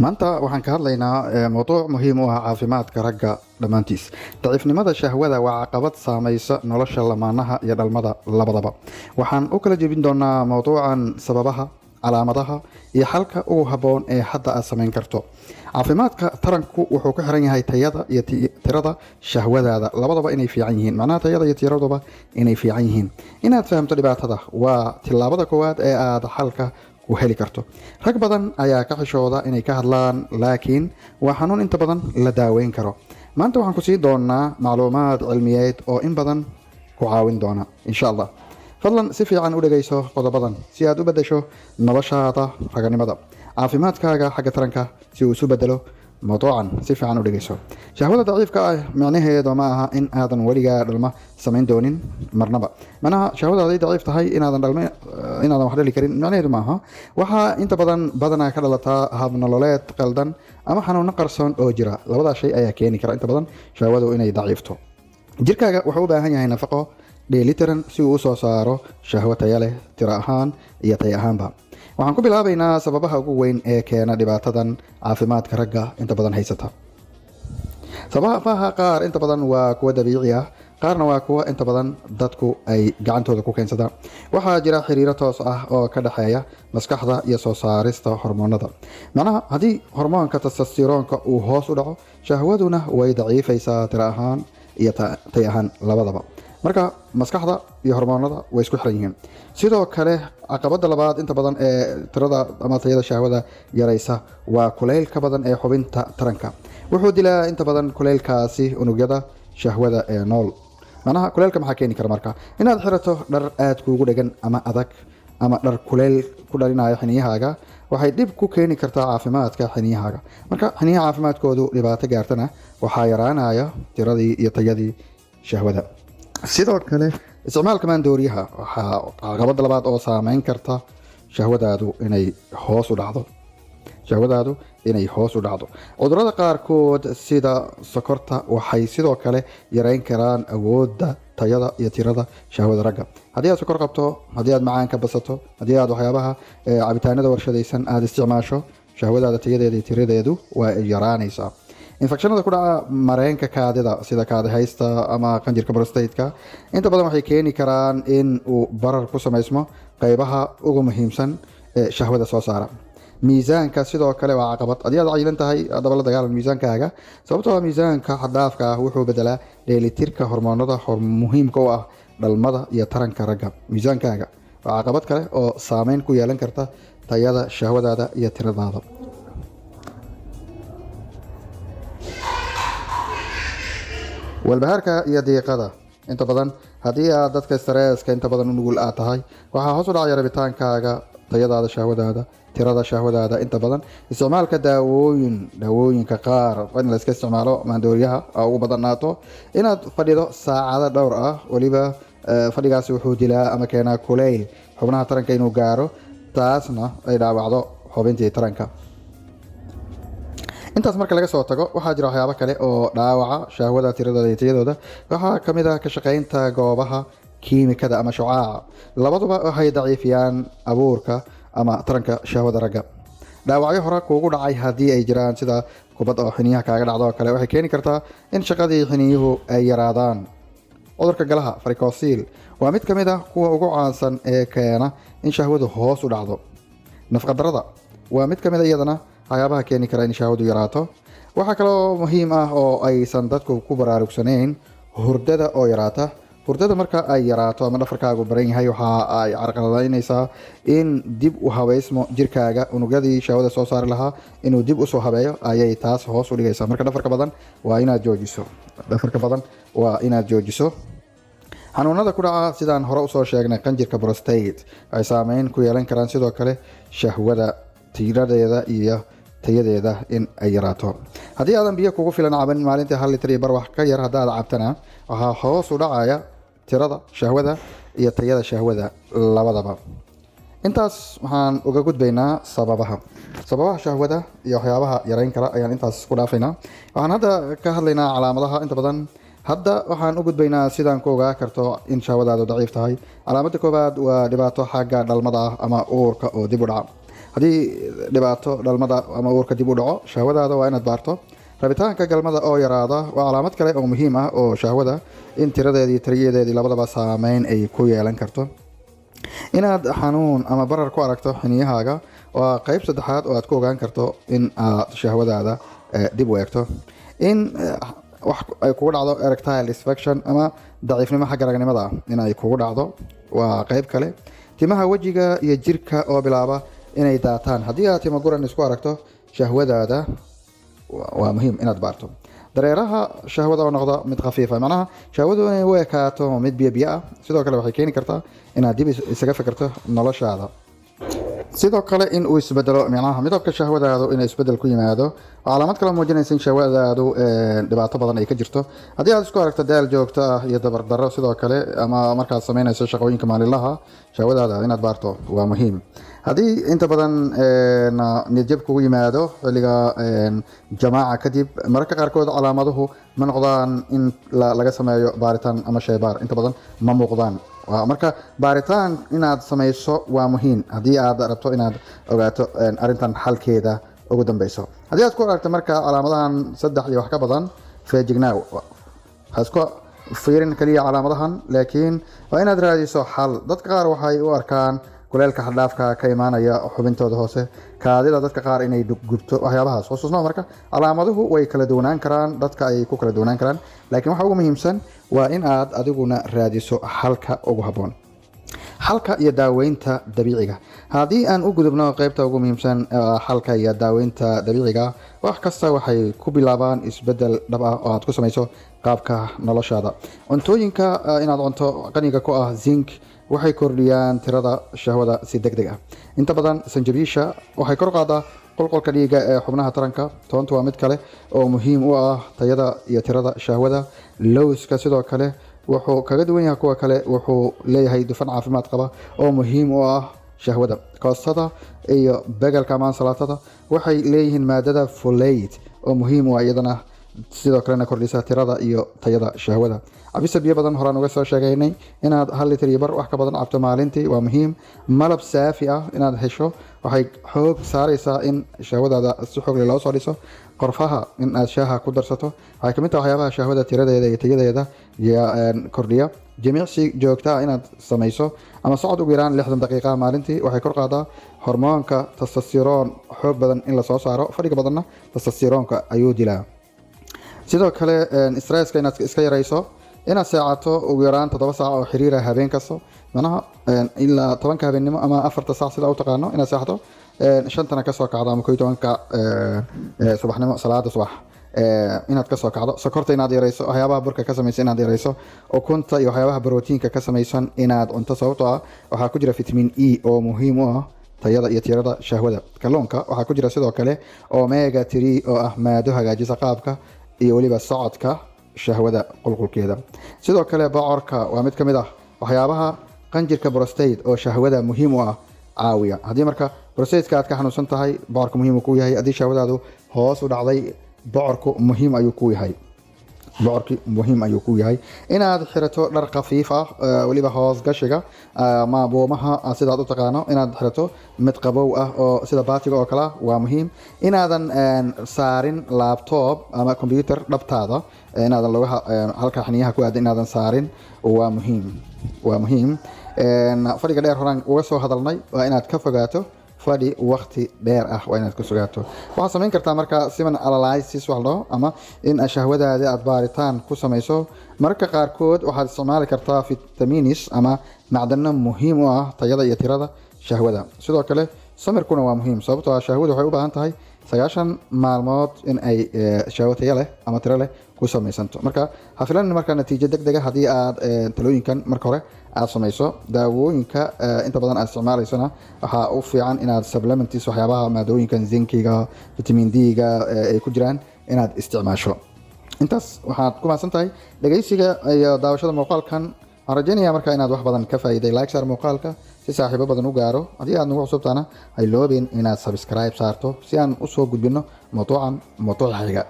maanta waxaan ka hadlaynaa mowduuc muhiim u ah caafimaadka ragga dhammaantiis. daciifnimada shahwada waa caqabad saamaysa nolosha lamaanaha iyo dhalmada labadaba. waxaan u kala jebin doonaa mowduucan sababaha, calaamadaha iyo xalka ugu habboon ee hadda aad samayn karto. caafimaadka taranku wuxuu ku xiran yahay tayada iyo tirada shahwadaada labadaba inay fiican yihiin. macnaha tayada iyo tiraduba inay fiican yihiin. inaad fahamto dhibaatada waa tillaabada koowaad ee aad xalka u heli karto. rag badan ayaa ka xishooda inay ka hadlaan, laakiin waa xanuun inta badan la daaweyn karo. maanta waxaan ku siin doonaa macluumaad cilmiyeed oo in badan ku caawin doona insha allah. fadlan si fiican u dhegayso qodobadan si aad u beddesho noloshaada raganimada, caafimaadkaaga xagga taranka si uu isu bedelo. mowduucan si fiican u dhegayso. shahwada daciifka ah micnaheedu ma aha in aadan weligaa dhalma samayn doonin marnaba. macnaha shahwada haday daciif tahay inaadan wax dhali karin micnaheedu maaha. waxaa inta badanaa ka dhalataa habnololeed qaldan ama xanuuno qarsoon oo jira. labadaa shay ayaa keeni kara inta badan shahwadu inay daciifto. jirkaaga wuxuu u baahan yahay nafaqo dheelitiran si uu u soo saaro shahwo taya leh, tiro ahaan iyo tay ahaanba. waxaan ku bilaabaynaa sababaha ugu weyn ee keena dhibaatadan caafimaadka ragga inta badan haysata. sababaha qaar inta badan waa kuwa dabiici ah, qaarna waa kuwa inta badan dadku ay gacantooda ku keensadaan. waxaa jira xiriiro toos ah oo ka dhexeeya maskaxda iyo soo saarista hormoonada. macnaha haddii hormoonka testosteronka uu hoos u dhaco, shahwaduna way daciifaysaa tiro ahaan iyo tay ahaan labadaba. marka maskaxda iyo hormoonada way isku xiran yihiin. sidoo kale caqabada labaad inta badan ee tirada ama tayada shahwada yaraysa waa kulaylka badan ee xubinta taranka. wuxuu dilaa inta badan kulaylkaasi unugyada shahwada ee nool. macnaha kulaylka maxaa keeni kara marka? inaad xirato dhar aad kuugu dhegan ama adag ama dhar kulayl ku dhalinaya xiniyahaaga waxay dhib ku keeni kartaa caafimaadka xiniyahaaga. marka xiniyaha caafimaadkoodu dhibaato gaartana waxaa yaraanaya tiradii iyo tayadii shahwada. sidoo kale isticmaalka maandooriyaha waxaa caqabada labaad oo saameyn karta shahwadaadu inay hoos u dhacdo. cudurada qaarkood sida sokorta waxay sidoo kale yareyn karaan awoodda tayada iyo tirada shahwada ragga. haddii aad sokor qabto, haddii aad macaanka basato, haddii aad waxyaabaha cabitaanada warshadaysan aad isticmaasho, shahwadaada tayadeeda iyo tiradeedu waa yaraanaysaa. infekshanada ku dhaca mareenka kaadida sida kaadi haysta ama qanjirka prostateka inta badan waxay keeni karaan in uu barar ku samaysmo qaybaha ugu muhiimsan ee shahwada soo saara. miisaanka sidoo kale waa caqabad. haddii aad cayilan tahay, haddaba la dagaalan miisaankaaga, sababtoo miisaanka xaddaafka ah wuxuu bedelaa dheelitirka hormoonada muhiimka u ah dhalmada iyo taranka ragga. miisaankaaga waa caqabad kale oo saameyn ku yeelan karta tayada shahwadaada iyo tiradaada. walbahaarka iyo diiqada inta badan haddii aad dadka stareeska inta badan u nugul aad tahay, waxaa hoos u dhacaya rabitaankaaga, tayadaada shahwadaada, tirada shahwadaada. inta badan isticmaalka daawooyinka qaar in la iska isticmaalo maandooriyaha ugu badanaato. inaad fadhido saacado dhowr ah weliba fadhigaasi wuxuu dilaa ama keenaa kulayl xubnaha taranka inuu gaaro, taasna ay dhaawacdo xubintii taranka. intaas marka laga soo tago, waxaa jira waxyaabo kale oo dhaawaca shahwada tiradooda iyo tayadooda. waxaa ka mid ah ka shaqaynta goobaha kiimikada ama shucaaca. labaduba waxay daciifiyaan abuurka ama taranka shahwada ragga. dhaawacyo hore kuugu dhacay haddii ay jiraan, sida kubad oo xiniyaha kaaga dhacdo oo kale, waxay keeni kartaa in shaqadii xiniyuhu ay yaraadaan. cudurka galaha varicocele waa mid ka mid ah kuwa ugu caansan ee keena in shahwadu hoos u dhacdo. nafaqadarrada waa mid ka mid a iyadana waxyaabaha keeni kara in shahwadu yaraato. waxaa kaloo muhiim ah oo aysan dadku ku baraarugsanayn hurdada oo yaraata. hurdada marka ay yaraato ama dhafarkaagu baran yahay, waxa ay carqaladaynaysaa in dib u habeysmo jirkaaga. unugyadii shahwada soo saari lahaa inuu dib usoo habeeyo ayay taas hoos u dhigaysaa. marka dhafarka badan waa inaad joojiso. xanuunada ku dhaca sidaan hore usoo sheegnay qanjirka prostate ay saameyn ku yeelan karaan sidoo kale shahwada tiradeeda iyo tayadeeda in ay yaraato. haddii aadan biyo kugu filan caban maalintii 1 litir iyo bar wax ka yar haddaad cabtana, waxaa hoos u dhacaya tirada shahwada iyo tayada shahwada labadaba. intaas waxaan uga gudbaynaa sababaha shahwada iyo waxyaabaha yareyn kara ayaan intaas ku dhaafaynaa. waxaan hadda ka hadlaynaa calaamadaha. inta badan hadda waxaan u gudbaynaa sidaan ku ogaa karto in shahwadaadu daciif tahay. calaamada koowaad waa dhibaato xagga dhalmada ah ama uurka oo dib u dhaca. haddii dhibaato dhalmada ama uurka dib u dhaco shahwadaada waa inaad baarto. rabitaanka galmada oo yaraada waa calaamad kale oo muhiim ah oo shahwada in tiradeedii tiriyadeedii labadaba saameyn ay ku yeelan karto. inaad xanuun ama barar ku aragto xiniyahaaga waa qayb saddexaad oo aad ku ogaan karto in aad shahwadaada dib u eegto. in wax ay kugu dhacdo erectile dysfunction ama daciifnimo xagga ragnimada ah inay kugu dhacdo waa qayb kale. timaha wejiga iyo jirka oo bilaaba inay daataan haddii aad timo guran isku aragto shahwadaada waa muhiim inaad baarto. dareeraha shahwada oo noqda mid khafiifa macnaha shahwadu inay u ekaato mid biyo biyo ah sidoo kale waxay keeni kartaa inaad dib isaga fikirto noloshaada. sidoo kale in uu isbedelo macnaha midabka shahwadaadu inay isbedel ku yimaado waa calaamad kale muujinaysa in shahwadaadu dhibaato badan ay ka jirto. haddii aad isku aragto daal joogto ah iyo dabardaro sidoo kale ama markaad samaynayso shaqooyinka maalinlaha shahwadaada inaad baarto waa muhiim. haddii inta badan niyadjab kugu yimaado xilliga jamaaca kadib mararka qaarkood calaamaduhu ma noqdaan in laga sameeyo baaritaan ama shaybaar inta badan ma muuqdaan. marka baaritaan inaad samayso waa muhiim haddii aad rabto inaad ogaato arrintan xalkeeda ugu dambeyso. haddii aad ku aragto marka calaamadahan 3 iyo wax ka badan feejignaaw ha isku fiirin kaliya calaamadahan laakiin waa inaad raadiso xal. dadka qaar waxay u arkaan kuleelka xadhaafka ka imaanaya xubintooda hoose kaadida dadka qaar inay gubto waxyaabahaas xusuusno marka calaamaduhu way kala duwanaan karaan dadka ay ku kala duwanaan karaan laakiin waxa ugu muhiimsan waa in aad adiguna raadiso xalka ugu habboon. xalka iyo daaweynta dabiiciga haddii aan u gudubno qaybta ugu muhiimsan xalka iyo daaweynta dabiiciga wax kasta waxay ku bilaabaan isbedel dhab ah oo aad ku samayso qaabka noloshaada. cuntooyinka inaad cunto qaniga ku ah zinc waxay kordhiyaan tirada shahwada si degdeg ah. inta badan sanjabiisha waxay kor u qaadaa qulqulka dhiigga ee xubnaha taranka. toonta waa mid kale oo muhiim u ah tayada iyo tirada shahwada. lowska sidoo kale wuxuu kaga duwan yahay kuwa kale wuxuu leeyahay dufan caafimaad qaba oo muhiim u ah shahwada. koostada iyo begelka ama salaatada waxay leeyihiin maadada folate oo muhiim u ah iyadana sidoo kalena kordhisa tirada iyo tayada shahwada. cabista biyo badan horaan uga soo sheegaynay inaad 1 litir iyo bar wax ka badan cabto maalintii waa muhiim. malab saafi ah inaad hesho waxay xoog saaraysaa in shahwadaada si xoog leh loo soo dhiso. qorfaha in aad shaaha ku darsato waxay kamid tahay waxyaabaha shahwada tiradeeda iyo tayadeeda kordhiya. jimicsi joogto ah inaad samayso ama socod ugu yaraan 60 daqiiqa maalintii waxay kor qaadaa hormoonka testosterone xoog badan in la soo saaro. fadhiga badanna testosteronka ayuu dilaa. sidoo kale stresska inaad iska yarayso inaad seexato ugu yaraan 7 saac oo xiriir ah habeen kasta macnaha ilaa 10 habeenimo ama 4 saac sida u taqaano inaad seexato 5 ka soo kacdo ama 11 subaxnimo salaada subax inaad ka soo kacdo. sokorta inaad yarayso waxyaabaha burka ka samaysan inaad yarayso. ukunta iyo waxyaabaha borotiinka ka samaysan inaad cunto sababtoo ah waxaa ku jira vitamin E oo muhiim u ah tayada iyo tirada shahwada. kalluunka waxaa ku jira sidoo kale omega 3 oo ah maado hagaajisa qaabka iyo waliba socodka shahwada qulqulkeeda. sidoo kale bocorka waa mid ka mid ah waxyaabaha qanjirka prostate oo shahwada muhiim u ah caawiya. haddii marka prostate-ka aad ka xanuunsan tahay bocorka muhiim uu ku yahay. haddii shahwadaadu hoos u dhacday bocorku muhiim ayuu ku yahay. bocorki muhiim ayuu ku yahay. inaad xirato dhar khafiif ah waliba hoos gashiga ama buumaha sidaad u taqaano inaad xirato mid qabow ah oo sida baatiga oo kale waa muhiim. inaadan saarin laptop ama computer dhabtaada inaadan lugaha halka xiniyaha ku aadan inaadan saarin waa muhiim. fadhiga dheer horaan uga soo hadalnay waa inaad ka fogaato fadhi waqti dheer ah waa inaad ku sugaato. waxaad samayn kartaa marka semen analysis wax loo ama in shahwadaada aad baaritaan ku samayso. mararka qaarkood waxaad isticmaali kartaa vitamins ama macdano muhiim u ah tayada iyo tirada shahwada. sidoo kale samirkuna waa muhiim sababtoo ah shahwadu waxay u baahan tahay 90 maalmood in ay shahwo tayo leh ama tiro leh ku samaysanto. marka ha filan marka natiijo degdeg ah haddii aad talooyinkan marka hore aad samayso. daawooyinka inta badan aad isticmaalaysana waxaa u fiican inaad supplements waxyaabaha maadooyinkan zinkiga vitamin D-ga ay ku jiraan inaad isticmaasho. intaas waxaad ku mahadsan tahay dhageysiga iyo daawashada muuqaalkan. waxaan rajaynayaa marka inaad wax badan ka faa'iiday. like saar muuqaalka si saaxiibo badan u gaaro. haddii aad nagu cusubtaana hay loobin inaad subscribe saarto si aan u soo gudbino mawduucan xiga.